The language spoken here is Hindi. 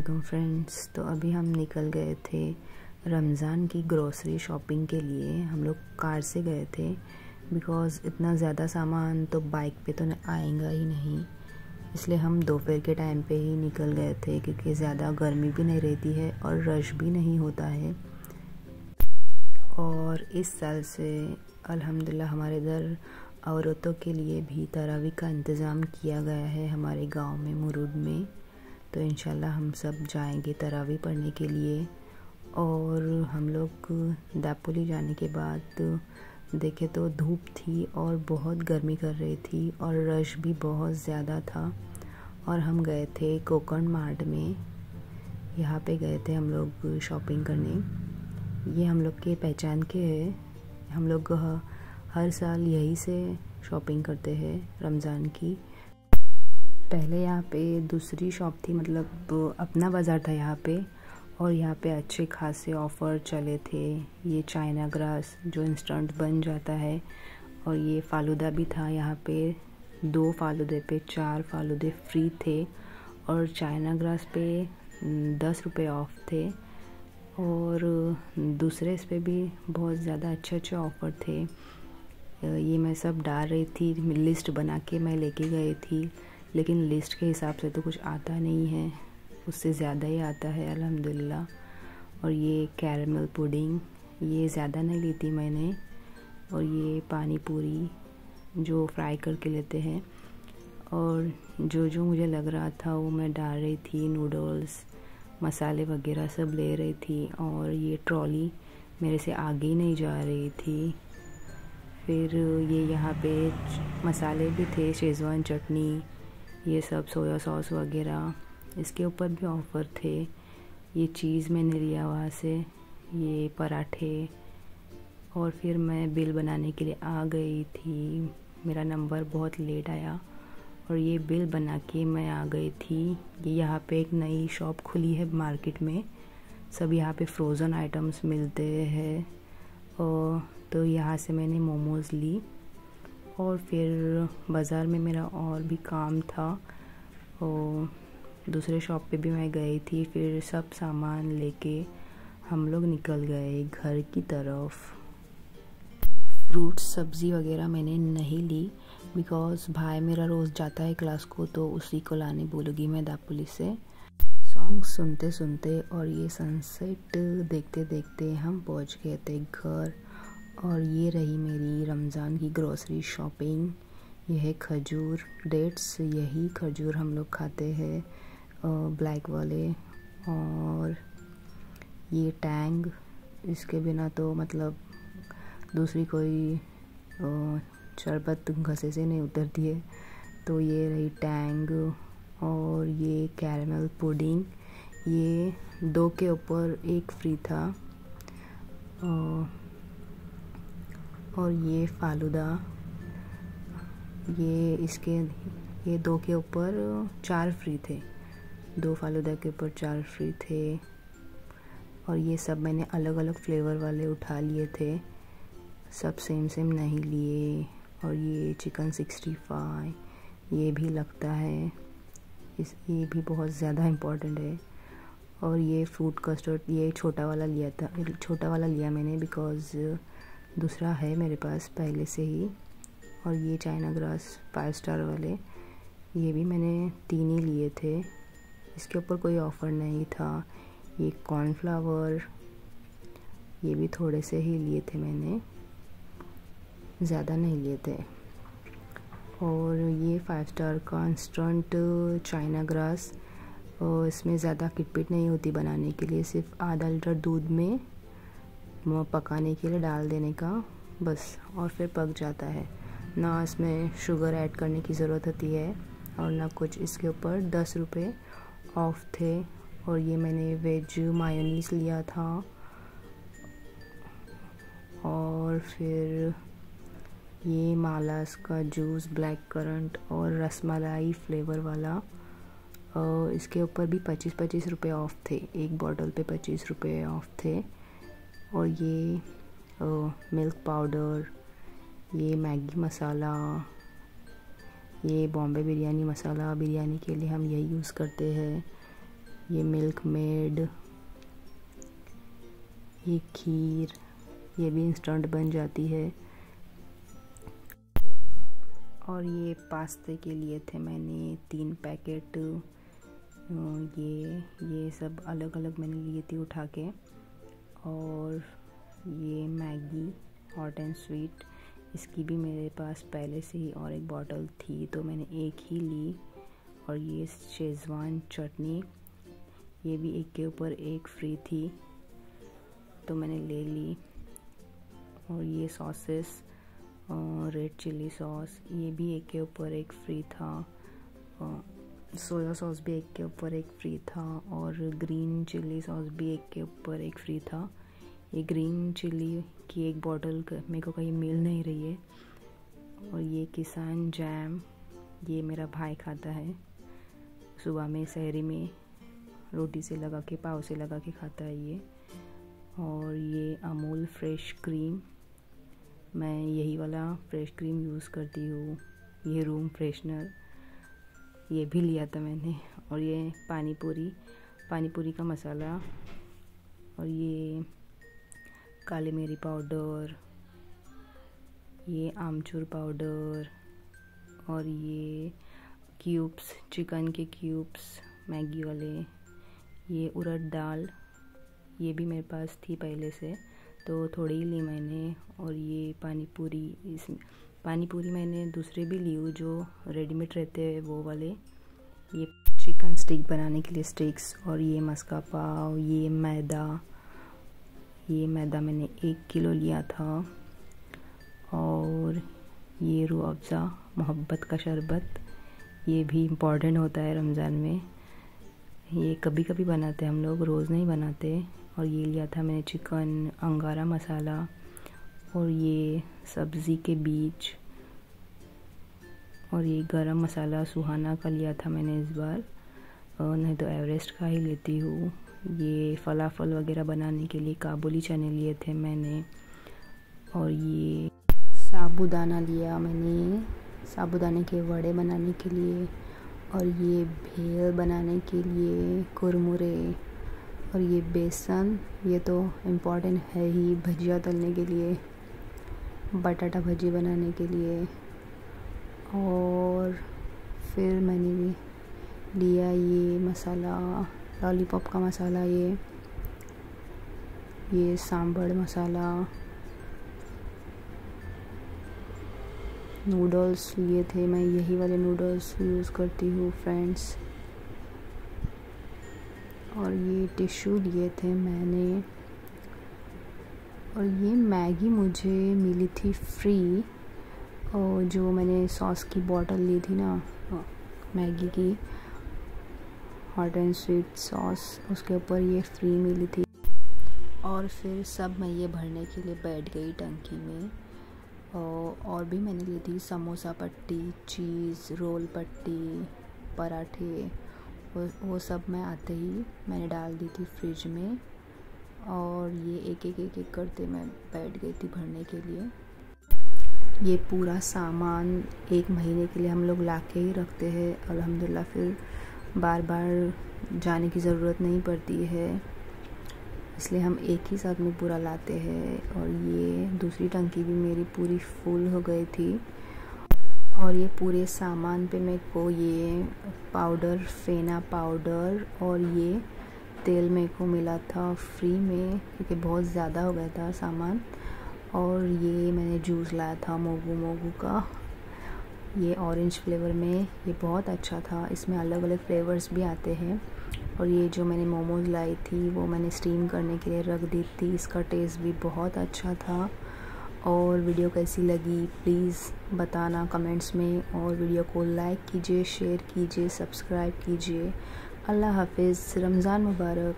वालेकुम फ्रेंड्स। तो अभी हम निकल गए थे रमज़ान की ग्रोसरी शॉपिंग के लिए। हम लोग कार से गए थे बिकॉज़ इतना ज़्यादा सामान तो बाइक पे तो आएगा ही नहीं, इसलिए हम दोपहर के टाइम पे ही निकल गए थे क्योंकि ज़्यादा गर्मी भी नहीं रहती है और रश भी नहीं होता है। और इस साल से अल्हम्दुलिल्लाह हमारे इधर औरतों के लिए भी तरावी का इंतज़ाम किया गया है हमारे गांव में मुरुड में। तो इंशाल्लाह हम सब जाएंगे तरावी पढ़ने के लिए। और हम लोग दापोली जाने के बाद देखे तो धूप थी और बहुत गर्मी कर रही थी और रश भी बहुत ज़्यादा था। और हम गए थे कोकण मार्ट में, यहाँ पे गए थे हम लोग शॉपिंग करने। ये हम लोग के पहचान के है, हम लोग हर साल यहीं से शॉपिंग करते हैं रमज़ान की। पहले यहाँ पे दूसरी शॉप थी, मतलब अपना बाज़ार था यहाँ पे, और यहाँ पे अच्छे खासे ऑफ़र चले थे। ये चाइना ग्रास जो इंस्टेंट बन जाता है, और ये फ़ालूदा भी था यहाँ पे। 2 फ़ालूदे पे 4 फ़ालूदे फ्री थे, और चाइना ग्रास पे 10 रुपये ऑफ़ थे। और दूसरे इस पे भी बहुत ज़्यादा अच्छे ऑफ़र थे। ये मैं सब डाल रही थी, लिस्ट बना के मैं लेके गई थी, लेकिन लिस्ट के हिसाब से तो कुछ आता नहीं है, उससे ज़्यादा ही आता है अल्हम्दुलिल्लाह। और ये कैरमल पुडिंग ये ज़्यादा नहीं ली थी मैंने। और ये पानी पूरी जो फ्राई करके लेते हैं, और जो मुझे लग रहा था वो मैं डाल रही थी। नूडल्स मसाले वगैरह सब ले रही थी, और ये ट्रॉली मेरे से आगे ही नहीं जा रही थी। फिर ये यहाँ पे मसाले भी थे, शेज़वान चटनी, ये सब सोया सॉस वगैरह, इसके ऊपर भी ऑफ़र थे। ये चीज़ मैंने लिया वहाँ से, ये पराठे। और फिर मैं बिल बनाने के लिए आ गई थी, मेरा नंबर बहुत लेट आया, और ये बिल बना के मैं आ गई थी। ये यहाँ पे एक नई शॉप खुली है मार्केट में, सब यहाँ पे फ्रोज़न आइटम्स मिलते हैं। और तो यहाँ से मैंने मोमोज़ ली, और फिर बाज़ार में मेरा और भी काम था, और दूसरे शॉप पे भी मैं गई थी। फिर सब सामान लेके हम लोग निकल गए घर की तरफ। फ्रूट्स सब्ज़ी वगैरह मैंने नहीं ली बिकॉज़ भाई मेरा रोज़ जाता है क्लास को, तो उसी को लाने बोलूँगी मैं दापोली से। सॉन्ग सुनते सुनते और ये सनसेट देखते देखते हम पहुँच गए थे घर। और ये रही मेरी रमज़ान की ग्रोसरी शॉपिंग। यह है खजूर, डेट्स, यही खजूर हम लोग खाते हैं ब्लैक वाले। और ये टैंग, इसके बिना तो मतलब दूसरी कोई शरबत घसे से नहीं उतरती है। तो ये रही टैंग। और ये कैरमल पुडिंग, ये 2 के ऊपर 1 फ्री था। और ये फ़ालूदा, ये 2 के ऊपर 4 फ्री थे, 2 फ़ालूदा के ऊपर 4 फ्री थे। और ये सब मैंने अलग अलग फ्लेवर वाले उठा लिए थे, सब सेम नहीं लिए। और ये चिकन 65 ये भी लगता है, ये भी बहुत ज़्यादा इम्पोर्टेंट है। और ये फ्रूट कस्टर्ड, ये छोटा वाला लिया मैंने बिकॉज़ दूसरा है मेरे पास पहले से ही। और ये चाइना ग्रास 5 स्टार वाले, ये भी मैंने 3 ही लिए थे, इसके ऊपर कोई ऑफ़र नहीं था। ये कॉर्नफ्लावर, ये भी थोड़े से ही लिए थे मैंने, ज़्यादा नहीं लिए थे। और ये 5 स्टार का इंस्टेंट चाइना ग्रास, और इसमें ज़्यादा किटपिट नहीं होती बनाने के लिए, सिर्फ आधा लीटर दूध में पकाने के लिए डाल देने का बस, और फिर पक जाता है। ना इसमें शुगर ऐड करने की ज़रूरत होती है और ना कुछ। इसके ऊपर 10 रुपये ऑफ थे। और ये मैंने वेज मायोनीज़ लिया था। और फिर ये मालास का जूस, ब्लैक करंट और रसमलाई फ्लेवर वाला, इसके ऊपर भी 25 रुपये ऑफ थे, एक बॉटल पे 25 रुपये ऑफ थे। और ये मिल्क पाउडर, ये मैगी मसाला, ये बॉम्बे बिरयानी मसाला, बिरयानी के लिए हम यही यूज़ करते हैं। ये मिल्क मेड, ये खीर, ये भी इंस्टेंट बन जाती है। और ये पास्ते के लिए थे मैंने 3 पैकेट, ये सब अलग अलग मैंने लिए थी उठा के। और ये मैगी हॉट एंड स्वीट, इसकी भी मेरे पास पहले से ही और एक बॉटल थी तो मैंने एक ही ली। और ये शेज़वान चटनी, ये भी एक के ऊपर एक फ्री थी तो मैंने ले ली। और ये सॉसेस, रेड चिली सॉस, ये भी एक के ऊपर एक फ्री था। सोया सॉस भी एक के ऊपर एक फ्री था। और ग्रीन चिली सॉस भी एक के ऊपर एक फ्री था। ये ग्रीन चिली की एक बॉटल मेरे को कहीं मिल नहीं रही है। और ये किसान जैम, ये मेरा भाई खाता है, सुबह में सहरी में रोटी से लगा के, पाव से लगा के खाता है ये। और ये अमूल फ्रेश क्रीम, मैं यही वाला फ्रेश क्रीम यूज़ करती हूँ। ये रूम फ्रेशनर, ये भी लिया था मैंने। और ये पानी पूरी का मसाला, और ये काली मिरी पाउडर, ये आमचूर पाउडर, और ये क्यूब्स, चिकन के क्यूब्स मैगी वाले, ये उड़द दाल, ये भी मेरे पास थी पहले से तो थोड़ी ही ली मैंने। और ये पानी पूरी मैंने दूसरे भी ली हूँ जो रेडीमेड रहते हैं वो वाले। ये चिकन स्टिक बनाने के लिए स्टिक्स। और ये मस्का पाव, ये मैदा मैंने 1 किलो लिया था। और ये रूह अफ़ज़ा मोहब्बत का शरबत, ये भी इम्पॉर्टेंट होता है रमज़ान में, ये कभी कभी बनाते हैं हम लोग, रोज़ नहीं बनाते। और ये लिया था मैंने चिकन अंगारा मसाला, और ये सब्ज़ी के बीज, और ये गरम मसाला सुहाना का लिया था मैंने इस बार, और नहीं तो एवरेस्ट का ही लेती हूँ। ये फलाफल वगैरह बनाने के लिए काबुली चने लिए थे मैंने। और ये साबूदाना लिया मैंने, साबूदाने के वड़े बनाने के लिए। और ये भेल बनाने के लिए कुरमुरे। और ये बेसन, ये तो इम्पॉर्टेंट है ही भजिया तलने के लिए, बटाटा भजी बनाने के लिए। और फिर मैंने लिया ये मसाला, लॉलीपॉप का मसाला, ये सांभर मसाला। नूडल्स लिए थे, मैं यही वाले नूडल्स यूज़ करती हूँ फ्रेंड्स। और ये टिश्यू लिए थे मैंने। और ये मैगी मुझे मिली थी फ्री, और जो मैंने सॉस की बॉटल ली थी ना मैगी की, हॉट एंड स्वीट सॉस, उसके ऊपर ये फ्री मिली थी। और फिर सब मैं ये भरने के लिए बैठ गई टंकी में। और भी मैंने ली थी समोसा पट्टी, चीज़ रोल पट्टी, पराठे, वो सब मैं आते ही मैंने डाल दी थी फ्रिज में। और ये एक एक करते मैं बैठ गई थी भरने के लिए। ये पूरा सामान 1 महीने के लिए हम लोग ला के ही रखते हैं, अल्हम्दुलिल्लाह, फिर बार बार जाने की ज़रूरत नहीं पड़ती है, इसलिए हम एक ही साथ में पूरा लाते हैं। और ये दूसरी टंकी भी मेरी पूरी फुल हो गई थी। और ये पूरे सामान पे मेरे को ये पाउडर, फेना पाउडर, और ये तेल मेरे को मिला था फ्री में, क्योंकि बहुत ज़्यादा हो गया था सामान। और ये मैंने जूस लाया था मोगू का, ये ऑरेंज फ्लेवर में, ये बहुत अच्छा था, इसमें अलग अलग फ्लेवर्स भी आते हैं। और ये जो मैंने मोमोज़ लाई थी वो मैंने स्टीम करने के लिए रख दी थी, इसका टेस्ट भी बहुत अच्छा था। और वीडियो कैसी लगी प्लीज़ बताना कमेंट्स में, और वीडियो को लाइक कीजिए, शेयर कीजिए, सब्सक्राइब कीजिए। अल्लाह हाफिज़, रमज़ान मुबारक।